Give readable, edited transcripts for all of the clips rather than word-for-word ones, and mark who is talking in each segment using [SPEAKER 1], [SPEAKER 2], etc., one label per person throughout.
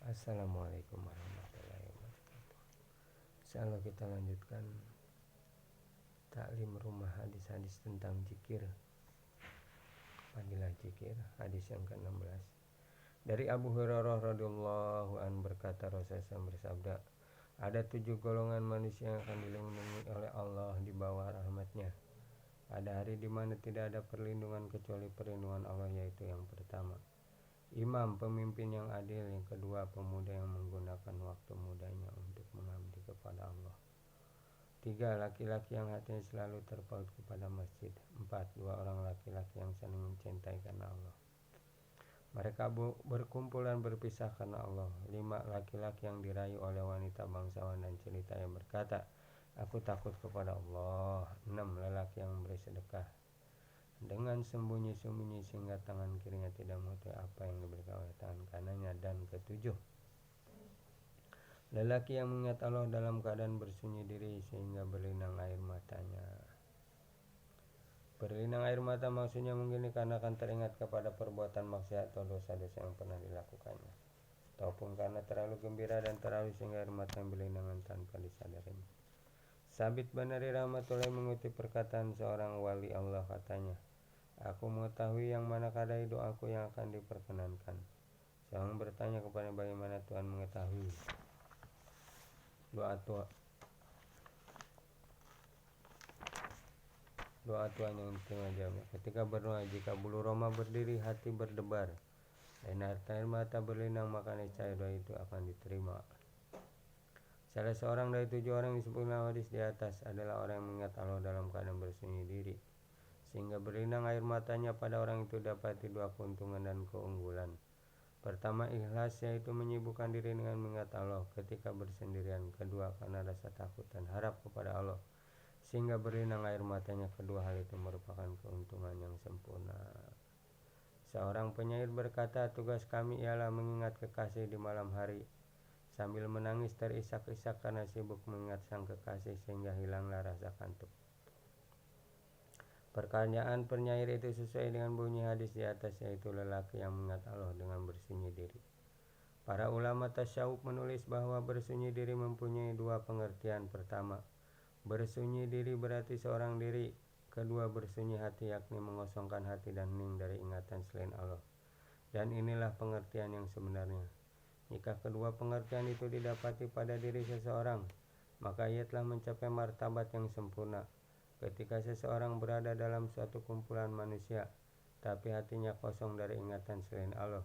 [SPEAKER 1] Assalamualaikum warahmatullahi wabarakatuh. Insyaallah kita lanjutkan taklim rumah hadis-hadis tentang zikir. Fadilah zikir, hadis yang ke-16. Dari Abu Hurairah radhiyallahu an berkata, Rasulullah bersabda, ada 7 golongan manusia yang akan dilindungi oleh Allah di bawah rahmatnya pada hari di mana tidak ada perlindungan kecuali perlindungan Allah, yaitu yang pertama, imam pemimpin yang adil, yang kedua, pemuda yang menggunakan waktu mudanya untuk mengabdi kepada Allah, 3, laki-laki yang hatinya selalu terpaut kepada masjid, 4, 2 orang laki-laki yang saling mencintai karena Allah, mereka berkumpul dan berpisah karena Allah, 5, laki-laki yang dirayu oleh wanita bangsawan dan cerita yang berkata, aku takut kepada Allah, 6, lelaki yang memberi sedekah dengan sembunyi-sembunyi sehingga tangan kirinya tidak mengetahui apa yang diberikan oleh tangan kanannya, dan ke-7, lelaki yang mengingat Allah dalam keadaan bersunyi diri sehingga berlinang air matanya. Berlinang air mata maksudnya mungkin karena akan teringat kepada perbuatan maksiat atau dosa-dosa yang pernah dilakukannya, ataupun karena terlalu gembira dan terlalu sehingga air mata yang berlinangan tanpa disadarinya. Sabit bin Ari rahmatullahi mengutip perkataan seorang wali Allah, katanya, aku mengetahui yang mana kadai doaku yang akan diperkenankan. Seorang bertanya kepada bagaimana Tuhan mengetahui doa Tuhan yang diterima jawabnya. Ketika berdoa, jika bulu roma berdiri, hati berdebar, dan air mata berlinang, maka niscaya doa itu akan diterima. Salah seorang dari 7 orang yang disebutkan hadis di atas adalah orang yang mengingat Allah dalam keadaan bersunyi diri sehingga berlinang air matanya. Pada orang itu dapati 2 keuntungan dan keunggulan. Pertama, ikhlas, yaitu menyibukkan diri dengan mengingat Allah ketika bersendirian. Kedua, karena rasa takut dan harap kepada Allah sehingga berlinang air matanya. Kedua hal itu merupakan keuntungan yang sempurna. Seorang penyair berkata, tugas kami ialah mengingat kekasih di malam hari sambil menangis terisak-isak karena sibuk mengingat sang kekasih sehingga hilanglah rasa kantuk. Perkataan penyair itu sesuai dengan bunyi hadis di atas, yaitu lelaki yang mengingat Allah dengan bersunyi diri. Para ulama tasyawuf menulis bahwa bersunyi diri mempunyai 2 pengertian. Pertama, bersunyi diri berarti seorang diri. Kedua, bersunyi hati, yakni mengosongkan hati dan hening dari ingatan selain Allah. Dan inilah pengertian yang sebenarnya. Jika kedua pengertian itu didapati pada diri seseorang, maka ia telah mencapai martabat yang sempurna. Ketika seseorang berada dalam suatu kumpulan manusia, tapi hatinya kosong dari ingatan selain Allah,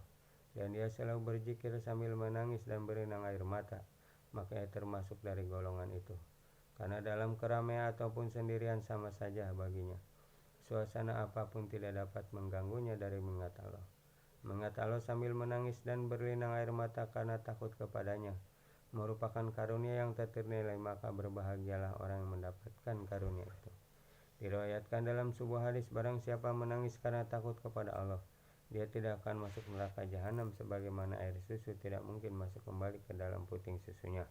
[SPEAKER 1] dan dia selalu berzikir sambil menangis dan berlinang air mata, maka ia termasuk dari golongan itu. Karena dalam keramaian ataupun sendirian sama saja baginya. Suasana apapun tidak dapat mengganggunya dari mengingat Allah. Mengingat Allah sambil menangis dan berlinang air mata karena takut kepadanya merupakan karunia yang tak ternilai, maka berbahagialah orang yang mendapatkan karunia itu. Diriwayatkan dalam sebuah hadis, barang siapa menangis karena takut kepada Allah, dia tidak akan masuk neraka jahanam sebagaimana air susu tidak mungkin masuk kembali ke dalam puting susunya.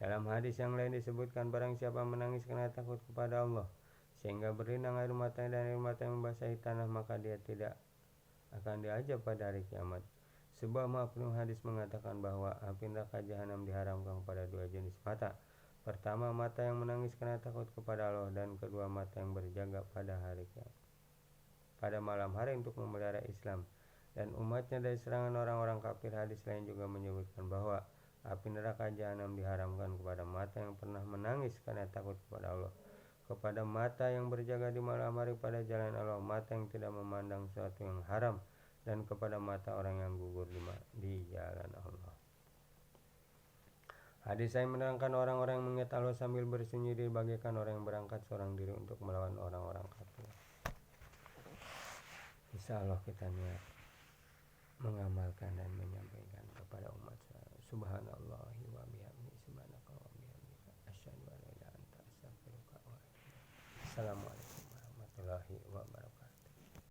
[SPEAKER 1] Dalam hadis yang lain disebutkan, barang siapa menangis karena takut kepada Allah sehingga berlinang air mata dan air mata yang membasahi tanah, maka dia tidak akan diazab pada hari kiamat. Sebuah makna hadis mengatakan bahwa api neraka jahanam diharamkan kepada 2 jenis mata. Pertama, mata yang menangis karena takut kepada Allah, dan kedua, mata yang berjaga pada malam hari untuk memelihara Islam dan umatnya dari serangan orang-orang kafir. Hadis lain juga menyebutkan bahwa api neraka jahanam diharamkan kepada mata yang pernah menangis karena takut kepada Allah, kepada mata yang berjaga di malam hari pada jalan Allah, mata yang tidak memandang sesuatu yang haram, dan kepada mata orang yang gugur di jalan Allah. Hadis saya menerangkan orang-orang yang mengingat Allah sambil bersunyi diri bagaikan orang yang berangkat seorang diri untuk melawan orang-orang kafir. Insya Allah kita niat mengamalkan dan menyampaikan.